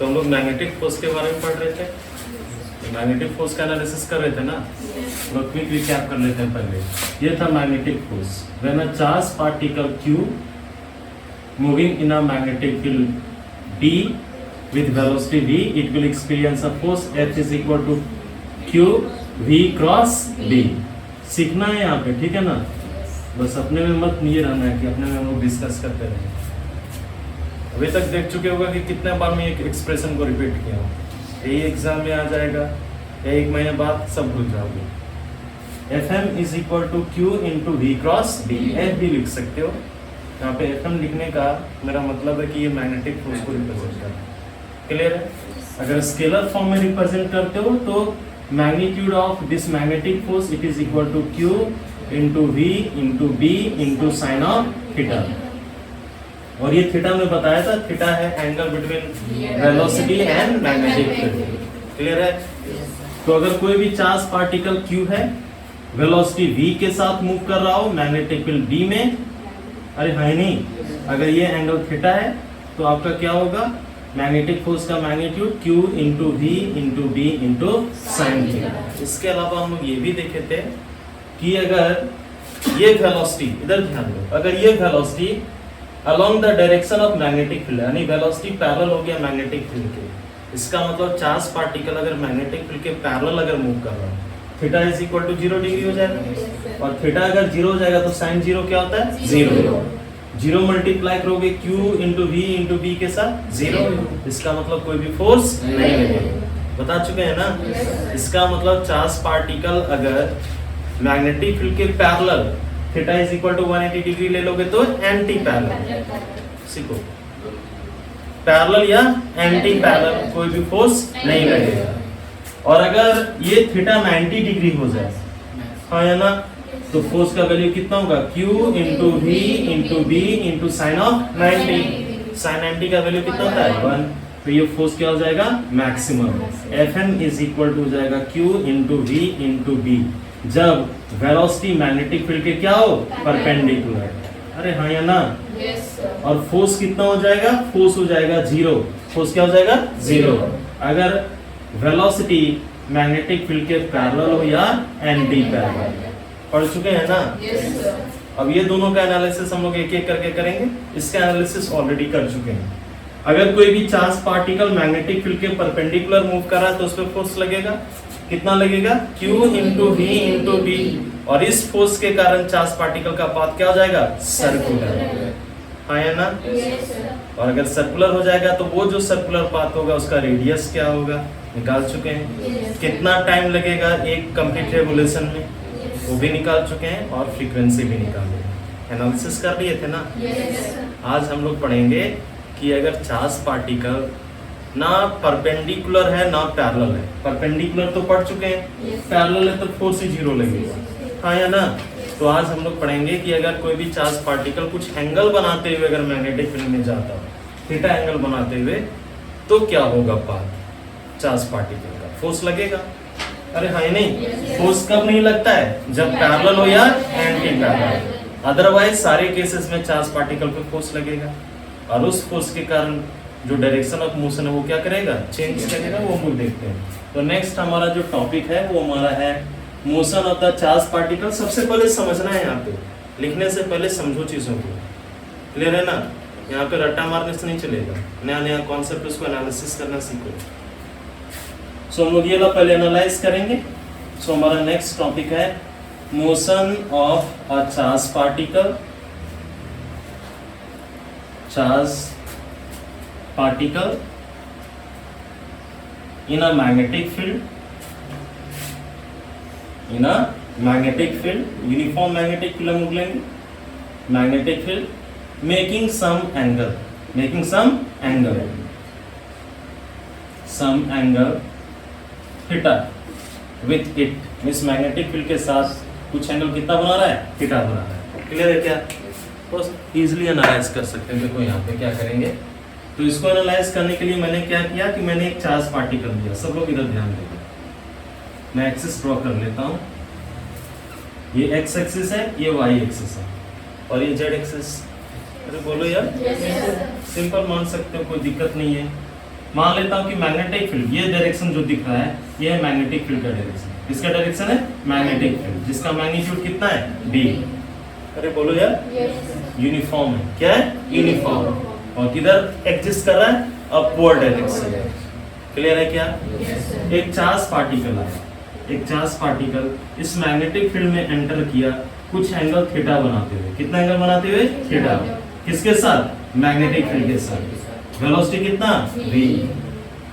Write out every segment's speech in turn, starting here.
तो हम लोग मैग्नेटिक फोर्स के बारे में पढ़ रहे थे, मैग्नेटिक फोर्स का एनालिसिस कर रहे थे ना। तो क्विक रिकैप कर लेते हैं पहले। ये था magnetic force. When a charge particle Q moving in a magnetic field D with velocity V, it will experience a force F is equal to Q V cross B। सीखना है यहाँ पे, ठीक है ना। बस अपने में मत नहीं रहना है कि अपने में हम लोग डिस्कस करते रहे। अभी तक देख चुके होगा कि कितने बार मैं एक एक्सप्रेशन को रिपीट किया हूँ। यही एग्जाम में आ जाएगा या एक महीने बाद सब भूल जाओगे। Fm is equal to Q into V cross B। F भी लिख सकते हो। यहाँ पे Fm लिखने का मेरा मतलब है कि ये मैग्नेटिक फोर्स को रिप्रेजेंट करता है। क्लियर है? अगर स्केलर फॉर्म में रिप्रेजेंट करते हो तो magnitude of this magnetic force it is equal to Q into V into B into sine of theta. और ये थीटा में बताया था, थीटा है angle between velocity and magnetic field. Clear है? तो अगर कोई भी चार्ज पार्टिकल Q है, वेलोसिटी V के साथ मूव कर रहा हो मैग्नेटिक फील्ड B में, अरे है नहीं, अगर ये एंगल थीटा है तो आपका क्या होगा, मैग्नेटिक फोर्स का magnitude Q into V into B into sine theta. इसके अलावा हम लोग ये भी देखे थे कि अगर ये वेलोसिटी, इधर ध्यान दो, अगर ये velocity along the direction of magnetic field, यानी वेलोसिटी पैरेलल हो गया मैग्नेटिक फील्ड के, इसका मतलब चार्ज पार्टिकल अगर मैग्नेटिक फील्ड के पैरेलल अगर मूव कर रहा है, theta is equal to 0 degree हो जाएगा। और थीटा अगर 0 हो जाएगा तो साइन 0 क्या होता है, 0। 0 मल्टीप्लाई करोगे Q into V into B के साथ 0, इसका मतलब कोई भी फोर्स नहीं लगेगा। बता चुके हैं ना। इसका मतलब चार्ज पार्टिकल अगर मैग्नेटिक फील्ड के parallel, theta is equal to 180 degree ले लोगे तो एंटी पैरेलल, सीखो, पैरेलल या एंटी पैरेलल कोई भी फोर्स नहीं लगेगा। और अगर ये थीटा 90 डिग्री हो जाए, हाँ या ना, तो फोर्स का वैल्यू कितना होगा, Q into V into B into sine of 90। Sine 90 का वैल्यू कितना होता है 1। तो ये फोर्स क्या हो जाएगा, maximum. Fm is equal to हो जाएगा Q into V into B जब वेलोसिटी मैग्नेटिक फील्ड के क्या हो, परपेंडिकुलर। अरे हाँ या ना। और फोर्स कितना हो जाएगा, फोर्स हो जाएगा 0। फोर्स क्या हो जाएगा, 0 अगर वेलोसिटी मैग्नेटिक फील्ड के पैरेलल हो या एंटी पैरेलल। पढ़ चुके हैं ना। अब ये दोनों का एनालिसिस हम लोग एक एक करके करेंगे। इसका एनालिसिस ऑलरेडी कर चुके हैं। अगर कोई भी चार्ज पार्टिकल मैग्नेटिक फील्ड के परपेंडिकुलर मूव कर रहा है तो उस पर फोर्स लगेगा, कितना लगेगा, Q into V into B। और इस फोर्स के कारण चार्ज पार्टिकल का पाथ क्या हो जाएगा, सर्कुलर। हाँ या ना। और अगर सर्कुलर हो जाएगा तो वो जो सर्कुलर पाथ होगा उसका रेडियस क्या होगा, निकाल चुके हैं। कितना टाइम लगेगा एक कंप्लीट रेवोल्यूशन में, वो भी निकाल चुके हैं। और फ्रीक्वेंसी भी निकाल लिए, एनालिसिस कर लिए थे ना। आज हम लोग पढ़ेंगे कि अगर चार्ज पार्टिकल ना परपेंडिकुलर है ना पैरेलल है। परपेंडिकुलर तो पढ़ चुके हैं, पैरेलल है तो फोर्स ही 0 लगेगा, हाँ या ना। तो आज हम लोग पढ़ेंगे कि अगर कोई भी चार्ज पार्टिकल कुछ एंगल बनाते हुए अगर मैग्नेटिक फील्ड में जाता हो, थीटा एंगल बनाते हुए, तो क्या होगा पाथ चार्ज पार्टिकल का, फोर्स लगेगा। अरे हाँ नहीं, फोर्स कब नहीं लगता है, जब पैरेलल हो या एंटी पैरेलल। अदरवाइज सारे केसेस में चार्ज पार्टिकल पे फोर्स लगेगा और उस फोर्स के कारण जो डायरेक्शन ऑफ मोशन है वो क्या करेगा, चेंज करेगा। वो हम देखते हैं। तो नेक्स्ट हमारा जो टॉपिक है वो हमारा है motion of the charge particle. सबसे पहले समझना है, यहाँ पे लिखने से पहले समझो चीजों को। क्लियर है ना। यहाँ पे रट्टा मारने से नहीं चलेगा, नया नया कॉन्सेप्ट उसको एनालिसिस करना सीखो। सो हम लोग ये पहले एनालाइज करेंगे। सो हमारा नेक्स्ट टॉपिक है motion of a charge particle. Charge particle in a magnetic field, in a magnetic field, uniform magnetic field हम लोग लेंगे, magnetic field making some angle, making some angle theta with it, इस magnetic field के साथ कुछ angle कितना बना रहा है, थीटा बना रहा है। क्लियर है क्या, बस इजिली एनालाइज कर सकते हैं। देखो यहाँ पे क्या करेंगे, तो इसको एनालाइज करने के लिए मैंने क्या किया कि मैंने एक चार्ज पार्टिकल लिया। सब लोग इधर ध्यान देंगे, मैं एक्सिस ड्रॉ कर लेता हूँ। ये एक्स एक्सिस है, ये वाई एक्सिस है और ये जेड एक्सिस। अरे बोलो यार, सिंपल मान सकते हो, कोई दिक्कत नहीं है। मान लेता हूं कि मैग्नेटिक फील्ड, ये डायरेक्शन जो दिख रहा है ये है मैग्नेटिक फील्ड का डायरेक्शन। किसका डायरेक्शन है? मैग्नेटिक फील्ड, जिसका मैग्नीट्यूड कितना है? b। अरे बोलो यार, यूनिफॉर्म है। क्या है? यूनिफॉर्म। और किधर एग्जिस्ट कर रहा है? Upward direction. क्लियर है क्या? एक चार्ज पार्टिकल है, एक चार्ज पार्टिकल इस मैग्नेटिक फील्ड में एंटर किया कुछ एंगल थीटा बनाते हुए। कितना एंगल बनाते हुए? थीटा। किसके साथ? मैग्नेटिक फील्ड के साथ। वेलोसिटी कितना? v।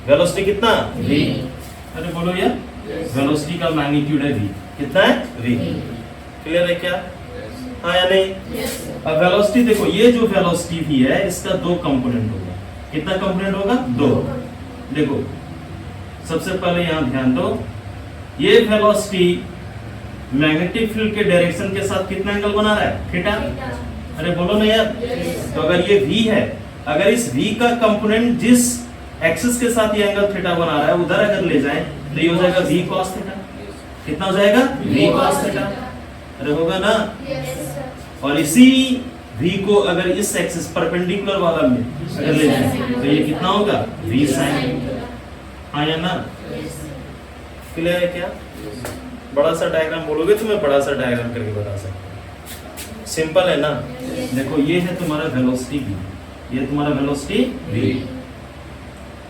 वेलोसिटी कितना? v। अरे बोलो यार, वेलोसिटी का मैग्नीट्यूड है v। कितना है? v। क्लियर है क्या? हाँ या नहीं? अब वेलोसिटी देखो, ये जो वेलोसिटी भी है इसका दो कंपोनेंट होगा। कितना कंपोनेंट होगा? दो। देखो सबसे पहले यहां ध्यान दो, ये वेलोसिटी मैग्नेटिक फील्ड के डायरेक्शन के साथ कितना एंगल बना रहा है? थीटा। अरे बोलो ना यार। तो अगर ये v है, अगर इस v का कंपोनेंट जिस एक्सिस के साथ ये एंगल थीटा बना रहा है उधर अगर ले जाएं तो ये हो जाएगा v cos थीटा। कितना हो जाएगा? v cos theta. अरे होगा ना? और इसी v को अगर इस एक्सिस परपेंडिकुलर वाला में अगर ले जाएं तो ये कितना होगा? v sin। हाँ या ना? क्लियर है क्या? बड़ा सा डायग्राम बोलोगे तो मैं बड़ा सा डायग्राम करके बता सकता हूँ। सिंपल है ना? देखो ये है तुम्हारा वेलोसिटी v, ये तुम्हारा वेलोसिटी v।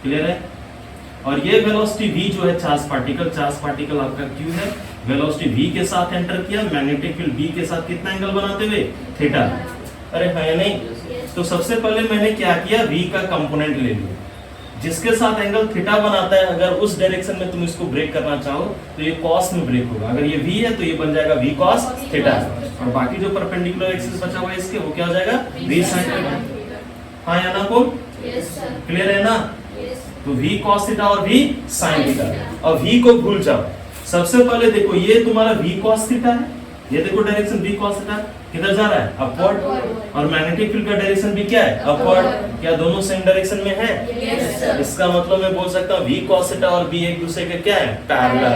क्लियर है? और ये वेलोसिटी v जो है चार्ज पार्टिकल आपका q है। वेलोसिटी v के साथ एंटर किया, मैग्नेटिक फील्ड b के साथ कितना एंगल बनाते हुए? थीटा। अरे है नहीं? तो सबसे पहले मैंने क्या किया, v का कंपोनेंट ले लिया जिसके साथ एंगल थीटा बनाता है। अगर उस डायरेक्शन में तुम इसको ब्रेक करना चाहो तो ये cos में ब्रेक होगा। अगर ये v है तो ये बन जाएगा v cos थीटा। और बाकी जो परपेंडिकुलर एक्सिस बचा हुआ है इसके, वो क्या हो जाएगा? v sin theta. हाँ या ना बोल? क्लियर है ना? तो v cos थीटा और v sin थीटा। और v को भूल जाओ। सबसे पहले देखो ये तुम्हारा v cos थीटा है, ये देखो डायरेक्शन v cos थीटा किधर जा रहा है? अपवर्ड। और मैग्नेटिक फील्ड का डायरेक्शन भी क्या है? अपवर्ड। क्या दोनों सेम डायरेक्शन में है? इसका मतलब मैं बोल सकता हूँ v cos थीटा और v एक दूसरे के क्या है? पैरेलल।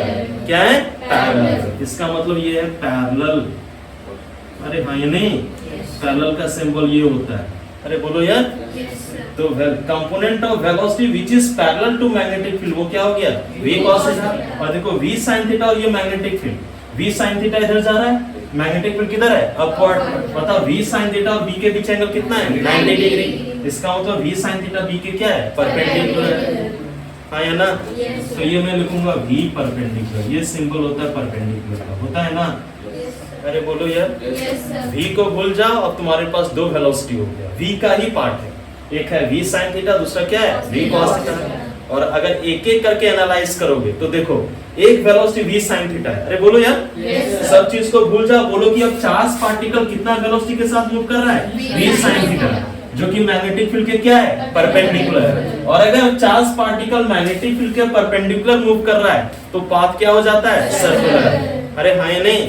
क्या है? पैरेलल। इसका मतलब ये है पैरेलल। अरे हाँ ये नहीं? पैरेलल का सिंबल ये होता है। अरे बोलो यार। तो component of velocity which is parallel to magnetic field वो क्या हो गया? v cos theta. और देखो v sin थीटा और ये magnetic field, v sin theta इधर जा रहा है, मैग्नेटिक फील्ड किधर है? अपवर्ड। बताओ v sin थीटा और b के बीच एंगल कितना है? 90 डिग्री। इसका मतलब v sin थीटा b के क्या है? परपेंडिकुलर। हाँ या ना? तो ये मैं लिखूंगा v परपेंडिकुलर। ये सिंबल होता है परपेंडिकुलर का, होता है ना? अरे बोलो यार। v को भूल जाओ, अब तुम्हारे पास दो वेलोसिटी हो गया, v का ही पार्ट है। एक है v sin थीटा, दूसरा क्या है? v cos theta. और अगर एक एक करके एनालाइज करोगे तो देखो एक वेलोसिटी v sin थीटा है। अरे बोलो यार। सब चीज को भूल जाओ, बोलो कि अब चार्ज पार्टिकल कितना वेलोसिटी के साथ मूव कर रहा है? v sin थीटा, जो कि मैग्नेटिक फील्ड के क्या है? परपेंडिकुलर है। और अगर चार्ज पार्टिकल मैग्नेटिक फील्ड के परपेंडिकुलर मूव कर रहा है तो पाथ क्या हो जाता है? सर्कुलर। अरे हाँ या नहीं?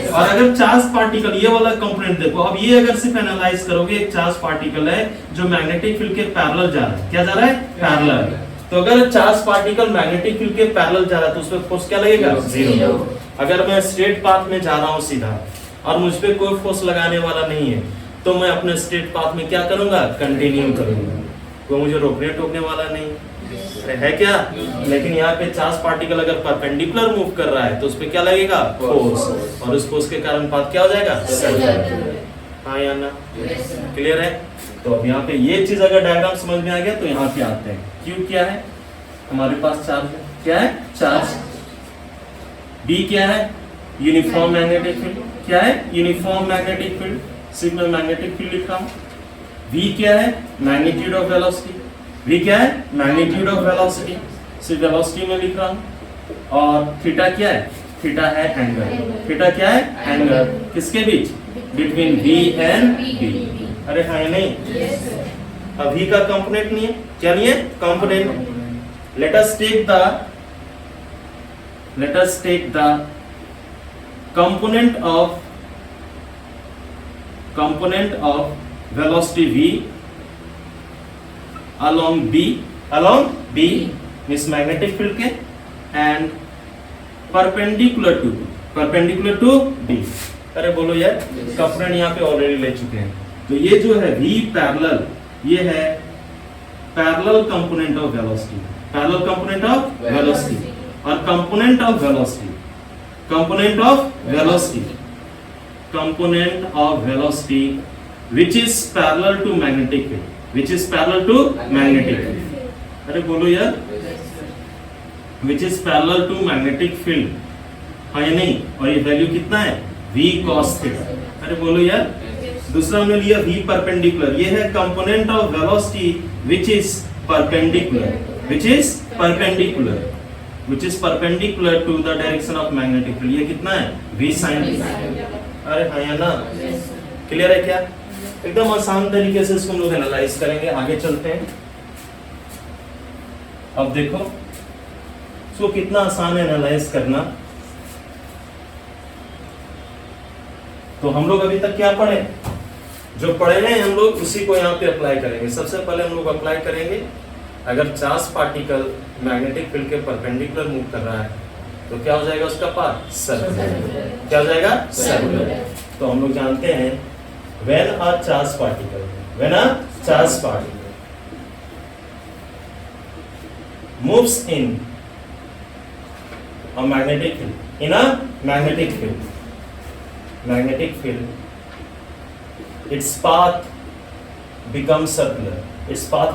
और अगर चार्ज पार्टिकल, ये वाला कंपोनेंट देखो, अब ये अगर सिर्फ एनालाइज करोगे, एक चार्ज पार्टिकल है जो मैग्नेटिक फील्ड के पैरेलल जा रहा है। क्या जा रहा है? पैरेलल। तो अगर चार्ज पार्टिकल मैग्नेटिक फील्ड के पैरेलल जा रहा है तो उस पर फोर्स क्या लगेगा? जीरो। अगर मैं स्ट्रेट पाथ में जा रहा हूँ सीधा और मुझ पे कोई फोर्स लगाने वाला नहीं है तो मैं अपने स्ट्रेट पाथ में क्या करूंगा? कंटिन्यू करूंगा, कोई मुझे रोकने टोकने वाला नहीं है क्या? लेकिन यहाँ पे चार्ज पार्टिकल अगर परपेंडिकुलर मूव कर रहा है तो उस पे क्या लगेगा? फोर्स। और उस फोर्स के कारण पाथ क्या हो जाएगा? सर्कुलर। हाँ या ना? क्लियर है? तो अब यहाँ पे ये चीज अगर डायग्राम समझ में आ गया तो यहाँ पे आते हैं। Q क्या है? हमारे पास चार्ज है। क्या है? चार्ज। B क्या है? Uniform magnetic field. क्या है? Uniform magnetic field. सिर्फ मैं मैग्नेटिक फील्ड लिख रहा हूँ। V क्या है? Magnitude of velocity. V क्या है? Magnitude of velocity. सिर्फ वेलोसिटी में लिख रहा हूँ। और थीटा क्या है? थीटा है एंगल। थीटा क्या है? एंगल। किसके बीच? Between V and B। अरे हाँ या नहीं? अब v का कंपोनेंट नहीं है। क्या नहीं है? Component. Let us take the component of velocity v along b means magnetic field के and perpendicular to b। अरे बोलो यार, कंपोनेंट यहाँ पे ऑलरेडी ले चुके हैं। तो ये जो है v पैरेलल, ये है parallel component of velocity, parallel component of velocity और component of velocity, component of velocity, component of velocity which is parallel to magnetic field, which is parallel to magnetic field. अरे बोलो यार, which is parallel to magnetic field, हाँ या नहीं? और ये value कितना है? v cos theta. अरे बोलो यार, दूसरा हमने लिया v perpendicular, ये है component of velocity which is perpendicular, which is perpendicular, which is perpendicular to the direction of magnetic field. ये कितना है? v sin theta. अरे हाँ या ना? क्लियर है क्या? एकदम आसान तरीके से इसको हम लोग एनालाइज करेंगे। आगे चलते हैं। अब देखो इसको कितना आसान है एनालाइज करना। तो हम लोग अभी तक क्या पढ़े? जो पढ़े हैं हम लोग उसी को यहाँ पे अप्लाई करेंगे। सबसे पहले हम लोग अप्लाई करेंगे, अगर चार्ज पार्टिकल मैग्नेटिक फील्ड के परपेंडिकुलर मूव कर रहा है तो क्या हो जाएगा उसका पाथ? सर्कुलर। क्या हो जाएगा? सर्कुलर। तो हम लोग जानते हैं when a charged particle moves in a magnetic field, its path becomes circular, इसका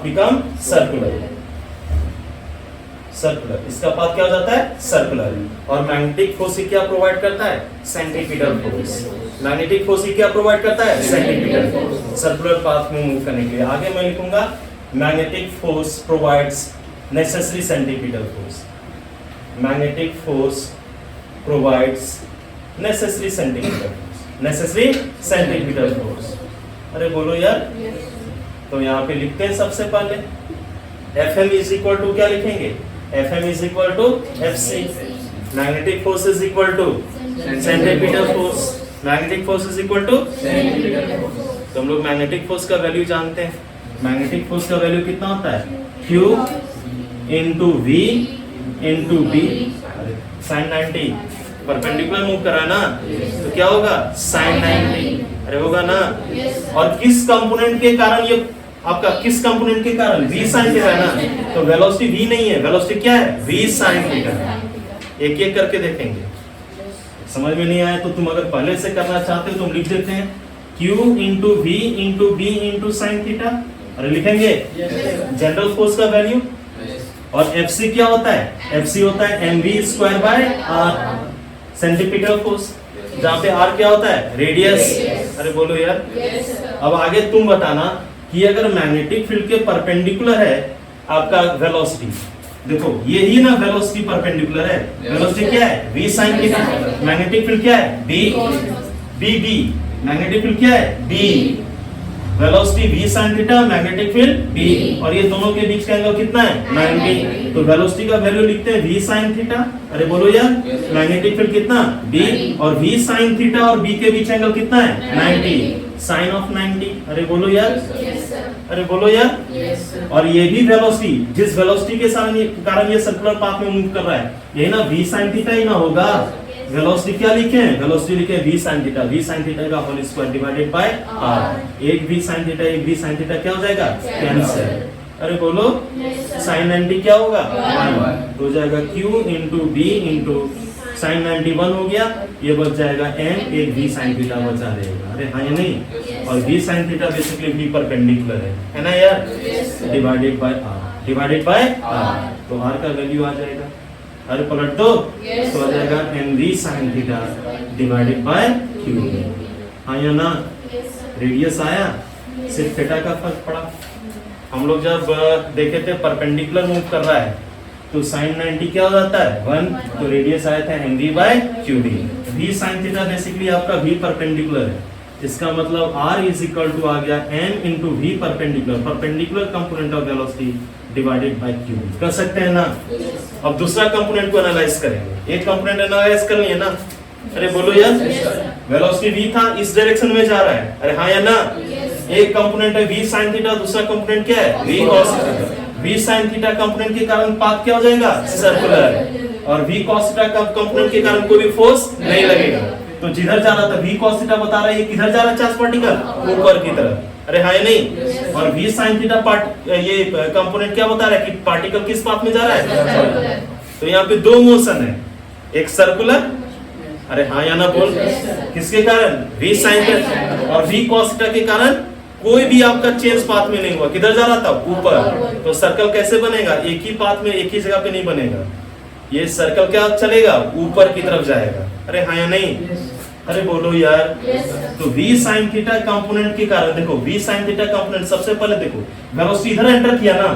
पाथ क्या हो जाता है? सर्कुलर। और मैग्नेटिक फोर्स क्या प्रोवाइड करता है? Centripetal force. मैग्नेटिक फोर्स क्या प्रोवाइड करता है? Centripetal force. सर्कुलर पाथ में मूव करने के लिए आगे मैं लिखूंगा magnetic force provides necessary centripetal force, magnetic force provides necessary centripetal force. अरे बोलो यार, तो यहाँ पे लिखते हैं सबसे पहले Fm इज इक्वल टू क्या लिखेंगे? Fm is equal to Fc. Magnetic force is equal to centripetal force. Magnetic force is equal to centripetal force. तो हम लोग मैग्नेटिक फोर्स का वैल्यू जानते हैं। मैग्नेटिक फोर्स का वैल्यू कितना होता है? Q into V into B sin 90। Perpendicular move कर रहा है ना, तो क्या होगा? sin 90। अरे होगा ना? और किस कंपोनेंट के कारण ये आपका, किस कंपोनेंट के कारण? v sin थीटा है ना, तो वेलोसिटी v नहीं है, वेलोसिटी क्या है? v sin theta. एक एक करके देखेंगे। समझ में नहीं आया तो तुम अगर पहले से करना चाहते हो तुम लिख देते हैं q into v into b into sin theta. अरे लिखेंगे जनरल फोर्स का वैल्यू। और Fc क्या होता है? Fc होता है mv square by r, centripetal force, जहाँ पे r क्या होता है? रेडियस। अरे बोलो यार। अब आगे तुम बताना कि अगर मैग्नेटिक फील्ड के परपेंडिकुलर है आपका वेलोसिटी, देखो ये ही ना वेलोसिटी परपेंडिकुलर है, वेलोसिटी क्या है? v sin theta. Magnetic field क्या है? b, मैग्नेटिक फील्ड क्या है? b, velocity v sin theta, magnetic field b, और ये दोनों के बीच का एंगल कितना है? 90। तो वेलोसिटी का वैल्यू लिखते हैं v sin थीटा। अरे बोलो यार, मैग्नेटिक फील्ड कितना? b, और v sin थीटा और b के बीच एंगल कितना है? 90, साइन ऑफ 90। अरे बोलो यार, अरे बोलो यार। और ये भी वेलोसिटी, जिस वेलोसिटी के कारण ये सर्कुलर पाथ में मूव कर रहा है, यही ना v sin थीटा ही ना होगा। वेलोसिटी क्या लिखे हैं? वेलोसिटी लिखे v sin theta, v sin theta का whole square divided by r। एक v sin थीटा, एक v sin थीटा क्या हो जाएगा? कैंसिल। अरे बोलो, sin 90 क्या होगा? 1। तो हो जाएगा q into b into sin 91 हो गया, ये बच जाएगा m, एक v sin थीटा बचा रहेगा। अरे हाँ या नहीं? और v sin theta basically v perpendicular है ना यार? डिवाइडेड बाय r, तो r का वैल्यू आ जाएगा। अरे पलट दो, तो आ जाएगा mv sin theta divided by q। हाँ या ना? रेडियस आया, सिर्फ थीटा का फर्क पड़ा। हम लोग जब देखे थे परपेंडिकुलर मूव कर रहा है तो sin 90 क्या हो जाता है? 1, तो रेडियस आया था mv by qd। v sin theta basically आपका v परपेंडिकुलर है, इसका मतलब r इज इक्वल टू आ गया m into v perpendicular, perpendicular component of velocity divided by q। कर सकते हैं ना? अब दूसरा कंपोनेंट को एनालाइज करेंगे। एक कंपोनेंट एनालाइज कर लिए ना? अरे बोलो यार, वेलोसिटी v था, इस डायरेक्शन में जा रहा है। अरे हाँ या ना? एक कंपोनेंट है v sin थीटा, दूसरा कंपोनेंट क्या है? v cos theta. v sin theta component के कारण पाथ क्या हो जाएगा? सर्कुलर। और v cos थीटा का कंपोनेंट के कारण कोई भी फोर्स नहीं लगेगा। तो जिधर जा रहा था v cos थीटा बता रहा है ये किधर जा रहा है चार्ज पार्टिकल? ऊपर की तरफ। अरे हाँ या नहीं? और v sin थीटा पार्ट ये कंपोनेंट क्या बता रहा है कि पार्टिकल किस पाथ में जा रहा है? तो यहाँ पे दो मोशन है, एक सर्कुलर, अरे हाँ या ना बोल, किसके कारण? v sin थीटा और v cos थीटा के कारण कोई भी आपका चेंज पाथ में नहीं हुआ। किधर जा रहा था? ऊपर। तो सर्कल कैसे बनेगा? एक ही पाथ में एक ही जगह पे नहीं बनेगा, ये सर्कल क्या चलेगा? ऊपर की तरफ जाएगा। अरे हाँ या नहीं? अरे बोलो यार। तो v sin थीटा कंपोनेंट के कारण देखो, v sin थीटा कंपोनेंट सबसे पहले देखो वेलोसिटी इधर एंटर किया ना,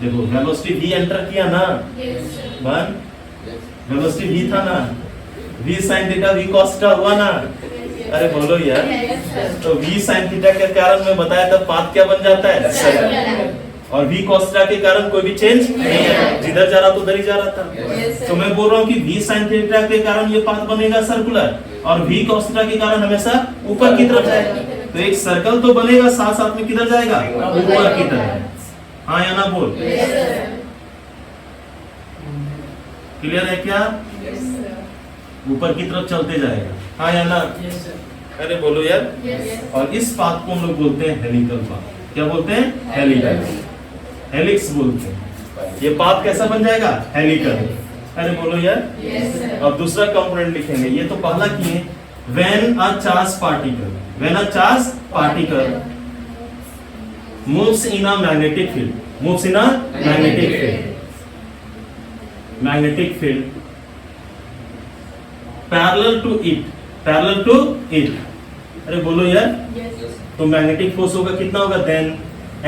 देखो वेलोसिटी v एंटर किया ना, वन वेलोसिटी v था ना, v sin theta v cos theta हुआ ना। अरे बोलो यार। तो v sin थीटा के कारण मैं बताया था पाथ क्या बन जाता है? सर्कल। और v cos थीटा के कारण कोई भी चेंज नहीं है, जिधर जा रहा तो उधर ही जा रहा था। तो मैं बोल रहा हूँ कि v sin थीटा के कारण ये पाथ बनेगा सर्कुलर, और v cos थीटा के कारण हमेशा ऊपर की तरफ जाएगा। तो एक सर्कल तो बनेगा, साथ साथ में किधर जाएगा? ऊपर की तरफ। हाँ या ना बोल? क्लियर है क्या? ऊपर की तरफ चलते जाएगा। हाँ या ना? अरे बोलो यार। और इस पाथ को हम लोग बोलते हैं हेलिकल पाथ। क्या बोलते हैं? हेलिकल, हेलिक्स बोलते हैं। ये पाथ कैसा बन जाएगा? हेलिकल। अरे बोलो यार। अब दूसरा कंपोनेंट लिखेंगे, ये तो पहला किए, when a charge particle, when a charge particle moves in a magnetic field, moves in a magnetic field, magnetic field parallel to it, parallel to it। अरे बोलो यार। तो मैग्नेटिक फोर्स होगा कितना होगा? देन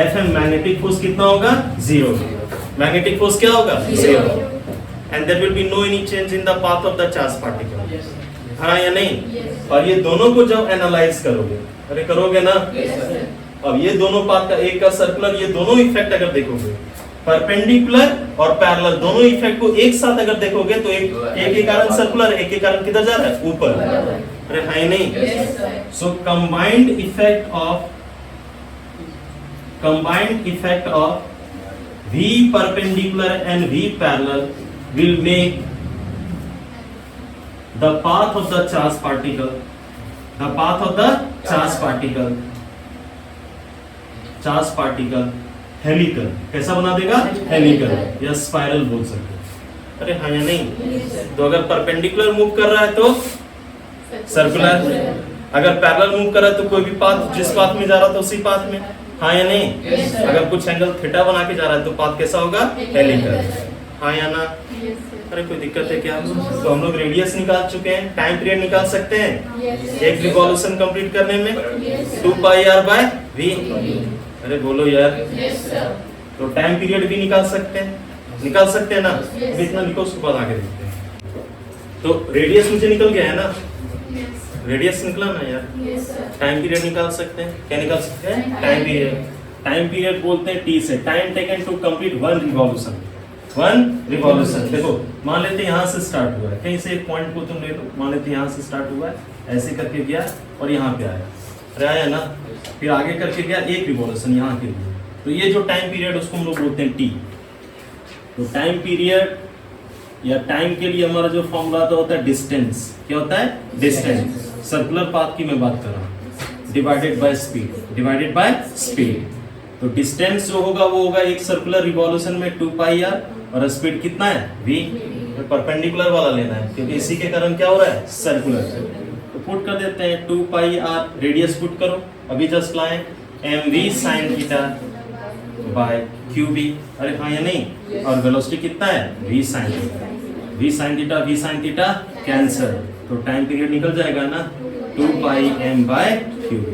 Fm मैग्नेटिक फोर्स कितना होगा? 0। Magnetic force क्या होगा? 0। And there will be no any change in the path of the charge particle. हाँ या नहीं? और ये दोनों को जब एनालाइज करोगे, अरे करोगे ना, अब ये दोनों पाथ का, एक का सर्कुलर, ये दोनों इफेक्ट अगर देखोगे, परपेंडिकुलर और पैरेलल दोनों इफेक्ट को एक साथ अगर देखोगे तो एक के कारण सर्कुलर, एक के कारण किधर जा रहा है? ऊपर। अरे हाँ नहीं? So combined effect of V perpendicular and V parallel will make the path of the charge particle, helical. कैसा बना देगा? हेलिकल या स्पाइरल बोल सकते हो। अरे हाँ या नहीं? तो अगर परपेंडिकुलर मूव कर रहा है तो सर्कुलर, अगर पैरेलल मूव कर रहा है तो कोई भी पाथ, जिस पाथ में जा रहा था उसी पाथ में। हाँ या नहीं? अगर कुछ एंगल थीटा बना के जा रहा है तो पाथ कैसा होगा? हेलिकल। हाँ या ना? अरे कोई दिक्कत है क्या? तो हम लोग रेडियस निकाल चुके हैं, टाइम पीरियड निकाल सकते हैं एक रिवॉल्यूशन कंप्लीट करने में, 2 पाई r बाय v। अरे बोलो यार। तो टाइम पीरियड भी निकाल सकते हैं ना। अभी इतना लिखो, उसके बाद आगे देखते हैं। तो रेडियस मुझे निकल गया है ना, रेडियस निकला ना यार। टाइम पीरियड निकाल सकते हैं। क्या निकाल सकते हैं? Time period. टाइम पीरियड बोलते हैं t से, time taken to complete one revolution. देखो मान लेते यहाँ से स्टार्ट हुआ है, कहीं से एक पॉइंट को तुम ले लो, मान लेते यहाँ से स्टार्ट हुआ है, ऐसे करके गया और यहाँ पे आया, अरे आया ना, फिर आगे करके गया एक रिवॉल्यूशन यहाँ के लिए। तो ये जो टाइम पीरियड उसको हम लोग बोलते हैं t। तो टाइम पीरियड या टाइम के लिए हमारा जो फॉर्मूला होता है डिस्टेंस। क्या होता है? डिस्टेंस। सर्कुलर पाथ की मैं बात कर रहा हूँ, डिवाइडेड बाय स्पीड। तो डिस्टेंस जो होगा वो होगा एक सर्कुलर रिवॉल्यूशन में 2 पाई r, और स्पीड कितना है? v। तो परपेंडिकुलर वाला लेना है क्योंकि इसी के कारण क्या हो रहा है? सर्कुलर। तो पुट कर देते हैं 2 पाई r, रेडियस पुट करो, अभी जस्ट लाए mv sin theta by qb। अरे हाँ या नहीं? और वेलोसिटी कितना है? v sin थीटा कैंसिल, तो टाइम पीरियड निकल जाएगा ना, 2 पाई m बाय qb।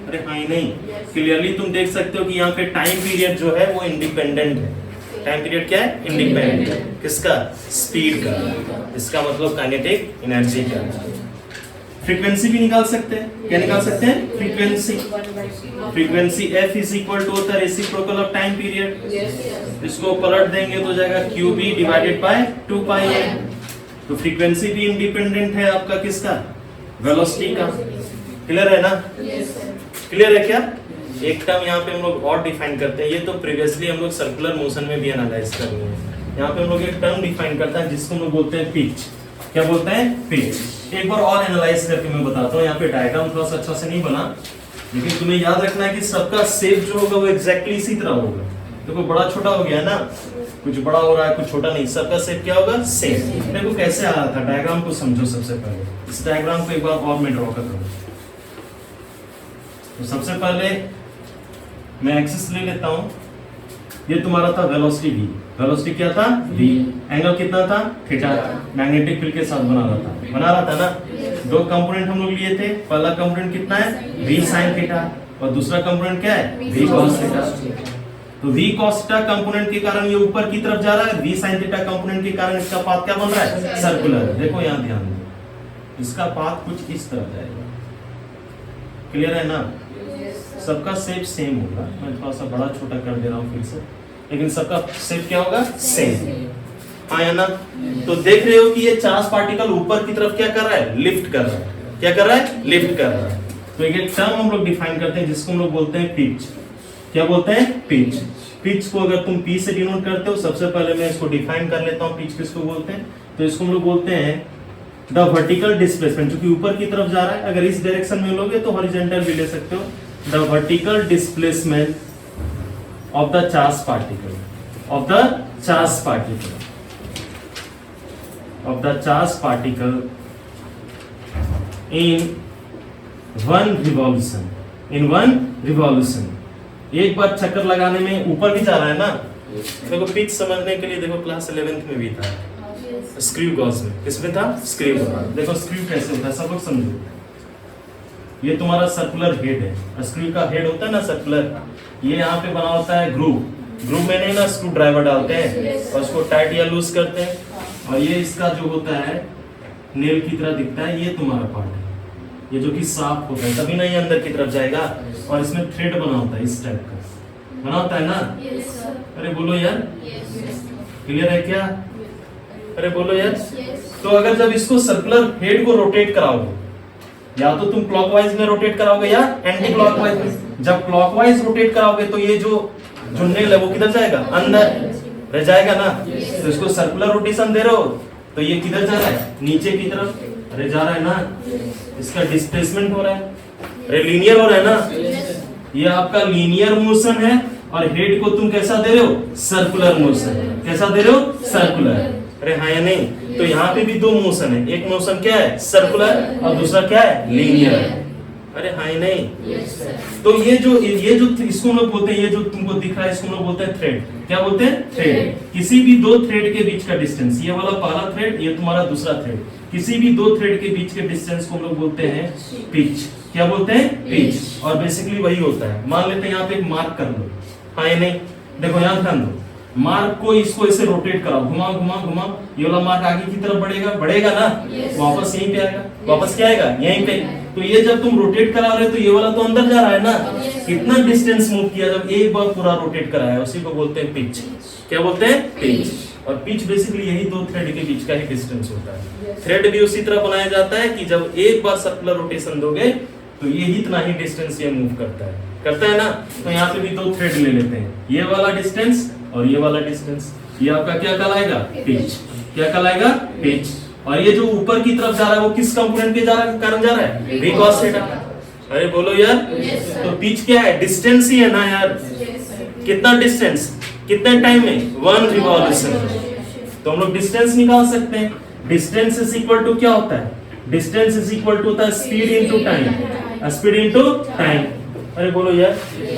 अरे हाँ या नहीं? क्लियरली तुम देख सकते हो कि यहाँ पे टाइम पीरियड जो है वो इंडिपेंडेंट है। टाइम पीरियड क्या है? इंडिपेंडेंट है। किसका? स्पीड का। इसका मतलब काइनेटिक एनर्जी का। फ्रीक्वेंसी भी निकाल सकते हैं। क्या निकाल सकते हैं? Frequency f is equal to होता है रेसिप्रोकल ऑफ टाइम पीरियड। इसको पलट देंगे तो जाएगा qb divided by 2 pi m। तो फ्रीक्वेंसी भी इंडिपेंडेंट है आपका किसका? वेलोसिटी का। क्लियर है ना? क्लियर है क्या? एक टर्म यहाँ पे हम लोग और डिफाइन करते हैं, ये तो प्रीवियसली हम लोग सर्कुलर मोशन में भी एनालाइज कर रहे हैं। यहाँ पे हम लोग एक टर्म डिफाइन करते हैं जिसको हम लोग बोलते हैं पिच। क्या बोलते हैं? पिच। एक बार और एनालाइज करके मैं बताता हूँ। यहाँ पे डायग्राम थोड़ा सा अच्छा से नहीं बना, लेकिन तुम्हें याद रखना है कि सबका शेप जो होगा वो एग्जैक्टली इसी तरह होगा। देखो बड़ा छोटा हो गया ना, कुछ बड़ा हो रहा है कुछ छोटा नहीं, सबका शेप क्या होगा सेम। देखो कैसे आ रहा था, डायग्राम को समझो सबसे पहले। इस डायग्राम को एक बार और मैं ड्रॉ कर दूं। तो सबसे पहले मैं एक्सिस ले लेता हूं। ये तुम्हारा था वेलोसिटी v। वेलोसिटी क्या था v। एंगल कितना था थीटा। मैग्नेटिक फील्ड के साथ बना रहा था ना। दो कंपोनेंट हम लोग लिए थे। पहला कंपोनेंट कितना है v sin थीटा और दूसरा कंपोनेंट क्या है v cos थीटा। तो v cos थीटा कंपोनेंट के कारण ये ऊपर की तरफ जा रहा है, v sin थीटा कंपोनेंट के कारण इसका पाथ क्या बन रहा है सर्कुलर। देखो यहां ध्यान दो, इसका पाथ कुछ इस तरह जाएगा। क्लियर है ना। सबका शेप सेम होगा। मैं थोड़ा सा बड़ा छोटा कर दे रहा हूँ फिर से, लेकिन सबका शेप क्या होगा सेम। हाँ या ना। तो देख रहे हो कि ये चार्ज पार्टिकल ऊपर की तरफ क्या कर रहा है लिफ्ट कर रहा है। क्या कर रहा है लिफ्ट कर रहा है। तो एक टर्म हम लोग डिफाइन करते हैं जिसको हम लोग बोलते हैं पिच। क्या बोलते हैं पिच। पिच को अगर तुम पी से डिनोट करते हो, सबसे पहले मैं इसको डिफाइन कर लेता हूँ पिच किसको बोलते हैं। तो इसको हम लोग बोलते हैं द वर्टिकल डिस्प्लेसमेंट, क्योंकि ऊपर की तरफ जा रहा है। अगर इस डायरेक्शन में लोगे तो हॉरिजॉन्टल भी ले सकते हो। The vertical displacement of the charge particle, of the charge particle, of the charge particle in one revolution, in one revolution। एक बार चक्कर लगाने में ऊपर भी जा रहा है ना। देखो पिच समझने के लिए देखो क्लास 11th में भी था स्क्रू गॉज में। किसमें था स्क्रू गॉज। देखो स्क्रू कैसे होता है सब लोग समझो। ये तुम्हारा सर्कुलर हेड है। स्क्रू का हेड होता है ना सर्कुलर, ये यहाँ पे बना होता है ग्रूव। ग्रूव में नहीं ना स्क्रू ड्राइवर डालते हैं और उसको टाइट या लूज करते हैं। और ये इसका जो होता है नेल की तरह दिखता है, ये तुम्हारा पार्ट है, ये जो कि साफ होता है, तभी ना ये अंदर की तरफ जाएगा। और इसमें थ्रेड बना होता है, इस टाइप का बना होता है ना। अरे बोलो यार, क्लियर है क्या। अरे बोलो यार। तो अगर जब इसको सर्कुलर हेड को रोटेट कराओगे, या तो तुम क्लॉकवाइज में रोटेट कराओगे या एंटी क्लॉकवाइज में। जब क्लॉकवाइज रोटेट कराओगे तो ये जो नेल है वो किधर जाएगा अंदर रह जाएगा ना। तो इसको सर्कुलर रोटेशन दे रहे हो तो ये किधर जा रहा है नीचे की तरफ अरे जा रहा है ना। इसका डिस्प्लेसमेंट हो रहा है, अरे लीनियर हो रहा है ना। ये आपका लीनियर मोशन है और हेड को तुम कैसा दे रहे हो सर्कुलर मोशन। कैसा दे रहे हो सर्कुलर। अरे हाँ या नहीं। तो यहाँ पे भी दो मोशन है, एक मोशन क्या है सर्कुलर और दूसरा क्या है लीनियर। अरे हाँ या नहीं। तो ये जो इसको हम लोग बोलते हैं, ये जो तुमको दिख रहा है इसको हम लोग बोलते हैं थ्रेड। क्या बोलते हैं थ्रेड। किसी भी दो थ्रेड के बीच का डिस्टेंस, ये वाला पहला थ्रेड, ये तुम्हारा दूसरा थ्रेड, किसी भी दो थ्रेड के बीच के डिस्टेंस को हम लोग बोलते हैं पिच। क्या बोलते हैं पिच। और बेसिकली वही होता है। मान लेते हैं यहाँ पे एक मार्क कर लो। हाँ या नहीं। देखो यहाँ ध्यान दो, मार्क को इसको ऐसे रोटेट कराओ, घुमा घुमा घुमा, ये वाला मार्क आगे की तरफ बढ़ेगा ना। वापस यहीं पे आएगा, वापस क्या आएगा यहीं पे। तो ये जब तुम रोटेट करा रहे हो तो ये वाला तो अंदर जा रहा है ना। कितना डिस्टेंस मूव किया जब एक बार पूरा रोटेट कराया, उसी को बोलते हैं पिच। क्या बोलते हैं पिच। और पिच बेसिकली यही दो थ्रेड के बीच का ही डिस्टेंस होता है। थ्रेड भी उसी तरह बनाया जाता है कि जब एक बार सर्कुलर रोटेशन दोगे तो ये इतना ही डिस्टेंस ये मूव करता है ना। तो यहाँ पे भी दो थ्रेड ले लेते हैं, ये वाला डिस्टेंस और ये वाला डिस्टेंस। ये आपका क्या कहलाएगा पिच। क्या कहलाएगा पिच। और ये जो ऊपर की तरफ जा रहा है वो किस कंपोनेंट के कारण जा रहा है v cos थीटा। अरे बोलो यार। तो पिच क्या है डिस्टेंस ही है ना यार। कितना डिस्टेंस कितने टाइम में 1 रिवॉल्यूशन। तो हम लोग डिस्टेंस निकाल सकते हैं। डिस्टेंस इज इक्वल टू क्या होता है, डिस्टेंस इज इक्वल टू होता है speed into time. Speed into time. अरे बोलो यार,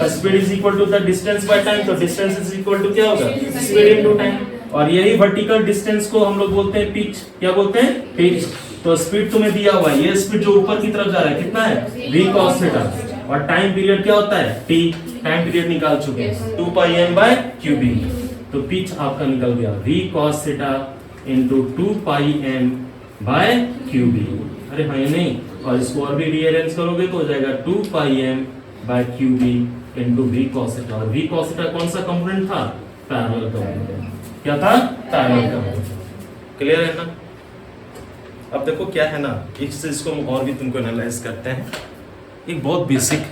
speed is equal to the distance by time. तो डिस्टेंस इज इक्वल टू क्या होगा स्पीड इनटू टाइम। और यही वर्टिकल डिस्टेंस को हम लोग बोलते हैं पिच। क्या बोलते हैं पिच। तो स्पीड तुम्हें दिया हुआ है, ये स्पीड जो ऊपर की तरफ जा रहा है कितना है v cos थीटा। और टाइम पीरियड क्या होता है t। टाइम पीरियड निकाल चुके हैं 2 pi m by qb। तो पिच आपका निकल गया v cos theta into 2 pi m by qb। अरे हाँ ये नहीं। और इसको और भी रीअरेंज करोगे तो हो जाएगा 2 pi m by qb into v cos theta. और v cos थीटा कौन सा कंपोनेंट था पैरेलल कंपोनेंट। क्या था पैरेलल कंपोनेंट। क्लियर है ना। अब देखो क्या है ना, इस चीज को हम और भी तुमको एनालाइज करते हैं। एक बहुत बेसिक,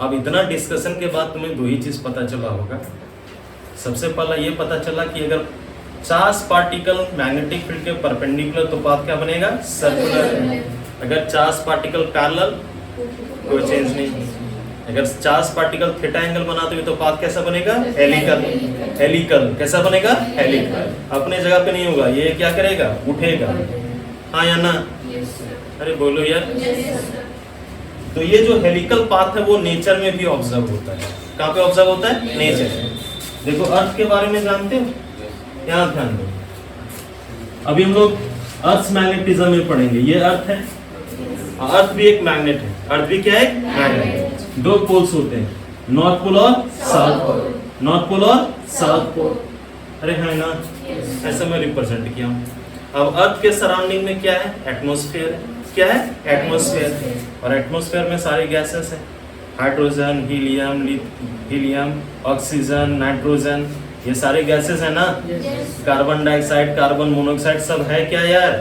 अब इतना डिस्कशन के बाद तुम्हें दो ही चीज पता चला होगा। सबसे पहला ये पता चला कि अगर चार्ज पार्टिकल मैग्नेटिक फील्ड के परपेंडिकुलर तो पाथ क्या बनेगा सर्कुलर। अगर चार्ज पार्टिकल पैरेलल कोई चेंज नहीं। अगर चार्ज पार्टिकल थीटा एंगल बनाते हुए तो पाथ कैसा बनेगा? हेलिकल। हेलिकल कैसा बनेगा? हेलिकल। अपने जगह पे नहीं होगा, ये क्या करेगा? उठेगा। हाँ या ना? अरे बोलो यार। तो ये जो हेलिकल पाथ है वो नेचर में भी ऑब्जर्व होता है। कहाँ पे ऑब्जर्व होता है? नेचर में। देखो अर्थ के बारे में जानते हो? यहाँ ध्यान दो। अभी हम लोग अर्थ मैग्नेटिज्म में पढ़ेंगे। ये अर्थ है, अर्थ भी एक मैग्नेट है। अर्थ भी क्या है? मैग्नेट है। दो पोल्स होते हैं, नॉर्थ पोल और साउथ पोल। नॉर्थ पोल और साउथ पोल। अरे है ना? ऐसा मैं रिप्रेजेंट किया। अब अर्थ के सराउंडिंग में क्या है? एटमॉस्फेयर है। क्या है? एटमॉस्फेयर। और एटमॉस्फेयर में सारे गैसेस है, हाइड्रोजन, हीलियम, ऑक्सीजन, नाइट्रोजन, ये सारे गैसेस है ना। कार्बन डाइऑक्साइड, कार्बन मोनोऑक्साइड सब है क्या यार?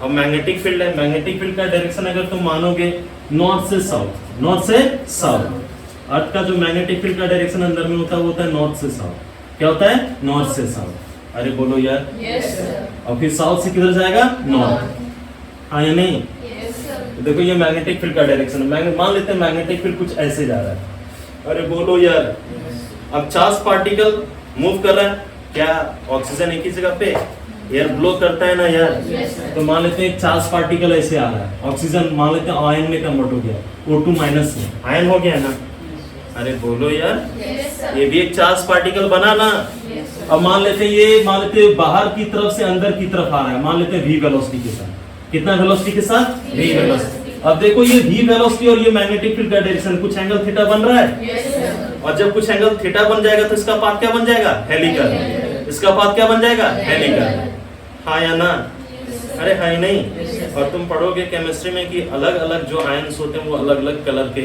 अब मैग्नेटिक फील्ड है। मैग्नेटिक फील्ड का डायरेक्शन अगर तुम मानोगे नॉर्थ से साउथ, नॉर्थ से साउथ। अर्थ का जो मैग्नेटिक फील्ड का डायरेक्शन अंदर में होता है वो होता है नॉर्थ से साउथ। क्या होता है? नॉर्थ से साउथ। अरे बोलो यार। और फिर साउथ से किधर जाएगा? नॉर्थ। हाँ या नहीं? देखो ये मैग्नेटिक फील्ड का डायरेक्शन है। मान लेते हैं मैग्नेटिक फील्ड कुछ ऐसे जा रहा है। अरे बोलो यार। अब चार्ज पार्टिकल मूव कर रहा है, क्या ऑक्सीजन एक ही जगह पे? एयर ब्लो करता है ना यार। तो मान लेते हैं एक चार्ज पार्टिकल ऐसे आ रहा है, ऑक्सीजन मान लेते हैं आयन में कन्वर्ट हो गया, O2 माइनस में आयन हो गया ना। अरे बोलो यार। ये भी एक चार्ज पार्टिकल बना ना। अब मान लेते हैं बाहर की तरफ से अंदर की तरफ आ रहा है, मान लेते हैं v वेलोसिटी के साथ। कितना वेलोसिटी के साथ? v velocity. अब देखो ये v वेलोसिटी और ये मैग्नेटिक फील्ड का डायरेक्शन, कुछ एंगल थीटा बन रहा है। और जब कुछ एंगल थीटा बन जाएगा तो इसका पाथ क्या बन जाएगा? हेलिकल। इसका पाथ क्या बन जाएगा? हेलिकल। हाँ या ना? अरे हाँ ही नहीं। और तुम पढ़ोगे केमिस्ट्री में कि अलग अलग जो आयन्स होते हैं वो अलग अलग कलर के,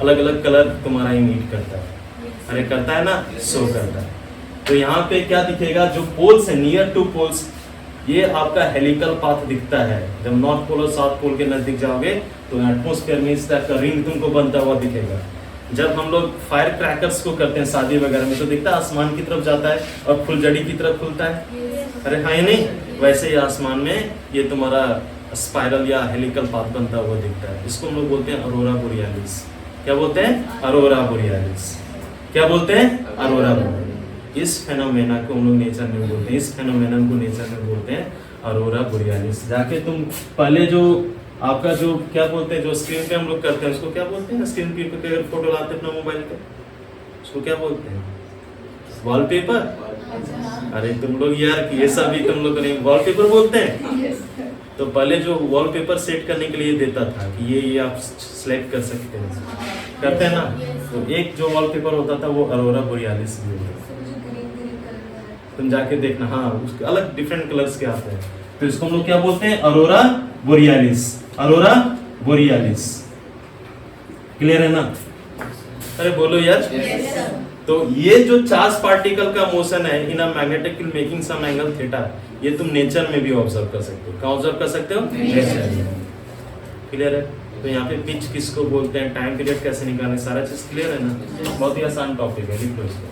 अलग अलग कलर तुम्हारा इमिट करता है। अरे करता है ना? शो करता है। तो यहाँ पे क्या दिखेगा? जो पोल्स है, नियर टू पोल्स, ये आपका हेलिकल पाथ दिखता है। जब नॉर्थ पोल और साउथ पोल के नजदीक जाओगे तो एटमॉस्फेयर में इस तरह का रिंग तुमको बनता हुआ दिखेगा। जब हम लोग फायर क्रैकर्स को करते हैं शादी वगैरह में तो दिखता है आसमान की तरफ जाता है और फुलझड़ी की तरफ खुलता है। अरे हाँ नहीं? वैसे ही आसमान में ये तुम्हारा स्पाइरल या हेलिकल पाथ बनता हुआ दिखता है। इसको हम लोग बोलते हैं अरोरा बोरियालिस। क्या बोलते हैं? अरोरा बोरियालिस। क्या बोलते हैं? अरोरा बोरियालिस। इस फेनोमेना को हम लोग नेचर में बोलते हैं, इस फेनोमेनन को नेचर में बोलते हैं अरोरा बोरियालिस। जाके तुम पहले जो आपका जो क्या बोलते हैं, जो स्क्रीन पे हम लोग करते हैं उसको क्या बोलते हैं? स्क्रीन पे अगर फोटो लाते हैं अपना मोबाइल पे उसको क्या बोलते हैं? वॉलपेपर। अरे तुम लोग यार ये सब भी तुम लोग नहीं वॉलपेपर बोलते हैं। तो पहले जो वॉलपेपर सेट करने के लिए देता था कि ये आप सिलेक्ट कर सकते हैं, करते हैं ना। तो एक जो वॉलपेपर होता था वो अरोरा बोरियालिस भी होता था। तुम जाके देखना, हाँ उसके अलग डिफरेंट कलर्स के आते हैं। तो इसको हम लोग क्या बोलते हैं? Arora borealis. Arora borealis. Clear है ना? अरे बोलो यार। तो ये जो चार्ज पार्टिकल का मोशन है in a magnetic field making some angle theta, ये तुम नेचर में भी ऑब्जर्व कर सकते हो। कहाँ ऑब्जर्व कर सकते हो? नेचर में। क्लियर है? तो यहाँ पे पिच किसको बोलते हैं, टाइम पीरियड कैसे निकालना, सारा चीज क्लियर है ना? बहुत ही आसान टॉपिक है, लिख लो इसको।